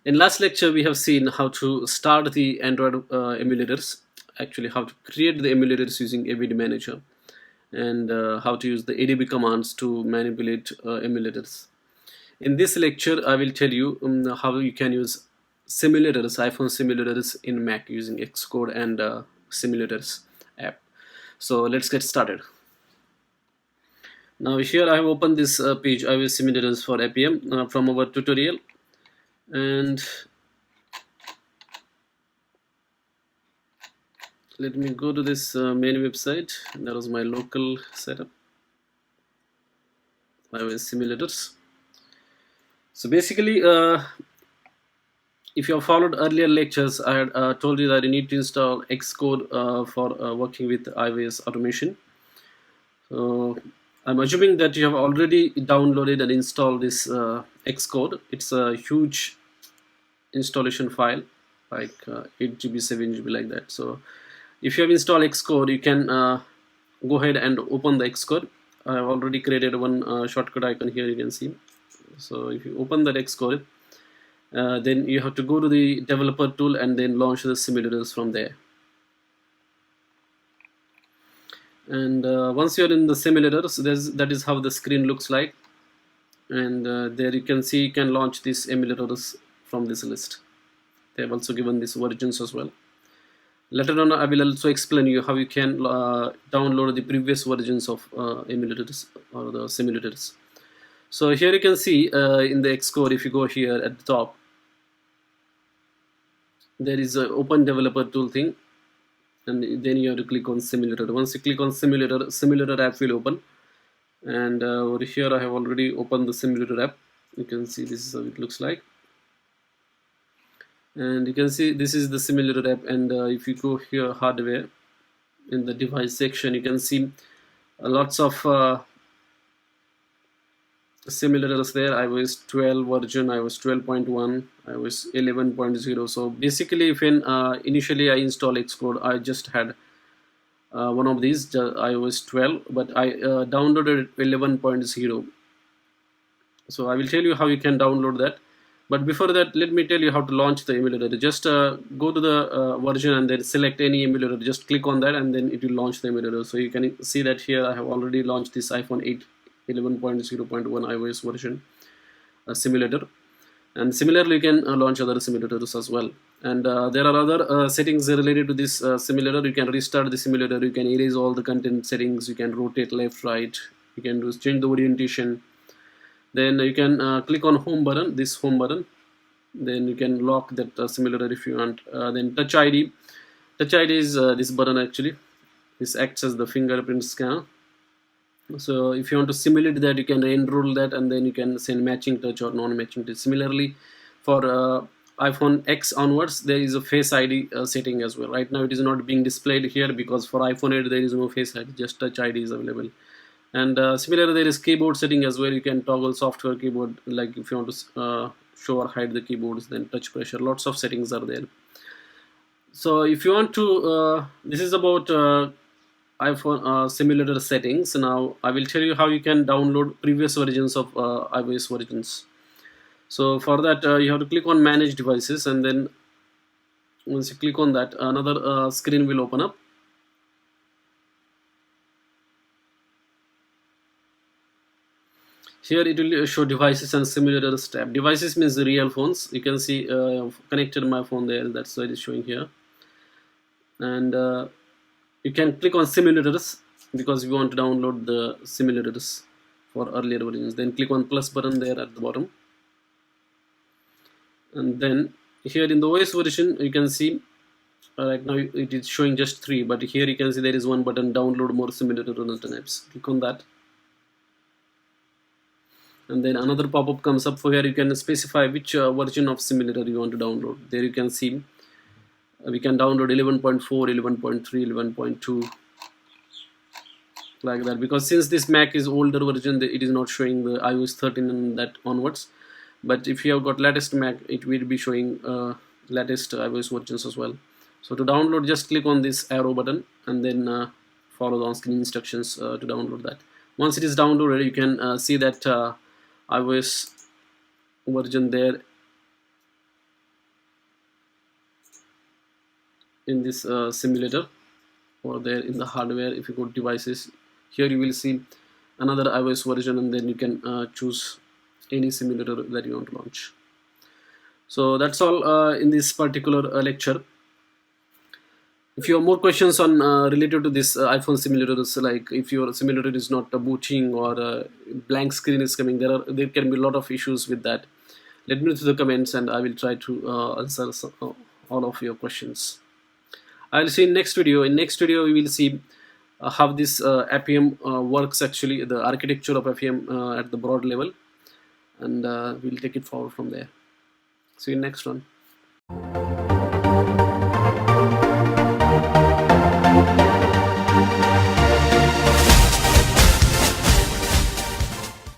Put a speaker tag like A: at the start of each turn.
A: In last lecture, we have seen how to start the Android emulators, actually how to create the emulators using AVD Manager, and how to use the ADB commands to manipulate emulators. In this lecture, I will tell you how you can use simulators, iPhone simulators in Mac using Xcode and simulators app. So let's get started. Now here I have opened this page, iOS simulators for Appium from our tutorial, and let me go to this main website. That was my local setup, iOS simulators. So basically, if you have followed earlier lectures, I had told you that you need to install Xcode for working with iOS automation. So I'm assuming that you have already downloaded and installed this Xcode. It's a huge installation file, like 8 GB, 7 GB, like that. So if you have installed Xcode, you can go ahead and open the Xcode. I have already created one shortcut icon here, you can see. So if you open that Xcode, then you have to go to the developer tool and then launch the simulators from there. And once you're in the simulators, that is how the screen looks like. And there you can see you can launch these emulators from this list. They have also given these versions as well. Later on, I will also explain you how you can download the previous versions of emulators or the simulators. So here you can see in the Xcode, if you go here at the top, there is an open developer tool thing, and then you have to click on simulator. Once you click on simulator app will open, and over here I have already opened the simulator app. You can see this is how it looks like, and you can see this is the simulator app. And if you go here hardware, in the device section, you can see lots of simulators there. iOS 12 version, iOS 12.1, iOS 11.0. So basically, when initially I installed Xcode, I just had one of these, iOS 12, but I downloaded 11.0. So I will tell you how you can download that. But before that, let me tell you how to launch the emulator. Just go to the version and then select any emulator. Just click on that and then it will launch the emulator. So you can see that here I have already launched this iPhone 8 11.0.1 iOS version simulator. And similarly, you can launch other simulators as well. And there are other settings related to this simulator. You can restart the simulator. You can erase all the content settings. You can rotate left, right. You can change the orientation. Then you can click on home button, this home button. Then you can lock that simulator if you want. Then touch ID. Touch ID is this button actually. This acts as the fingerprint scanner. So if you want to simulate that, you can enroll that and then you can send matching touch or non-matching touch. Similarly, for iPhone X onwards, there is a Face ID setting as well. Right now it is not being displayed here because for iPhone 8 there is no Face ID, just touch ID is available. And similarly, there is keyboard setting as well. You can toggle software keyboard, like if you want to show or hide the keyboards, then touch pressure. Lots of settings are there. So if you want to, this is about iPhone simulator settings. Now I will tell you how you can download previous versions of iOS versions. So for that, you have to click on manage devices, and then once you click on that, another screen will open up. Here it will show devices and simulators tab. Devices means the real phones. You can see connected my phone there. That's why it is showing here. And you can click on simulators because we want to download the simulators for earlier versions. Then click on plus button there at the bottom. And then here in the OS version, you can see right now it is showing just 3, but here you can see there is one button, download more simulator runtime apps. Click on that. And then another pop-up comes up. For here you can specify which version of simulator you want to download. There you can see we can download 11.4, 11.3, 11.2, like that, because since this Mac is older version, it is not showing the iOS 13 and that onwards. But if you have got latest Mac, it will be showing latest iOS versions as well. So to download, just click on this arrow button and then follow the on-screen instructions to download that. Once it is downloaded, you can see that iOS version there in this simulator, or there in the hardware. If you go to devices, here you will see another iOS version, and then you can choose any simulator that you want to launch. So that's all in this particular lecture. If you have more questions on related to this iPhone simulators, like if your simulator is not booting or blank screen is coming, there can be a lot of issues with that. Let me know through the comments, and I will try to answer all of your questions. I will see in next video. In next video, we will see how this Appium works, actually the architecture of Appium at the broad level, and we'll take it forward from there. See you in next one.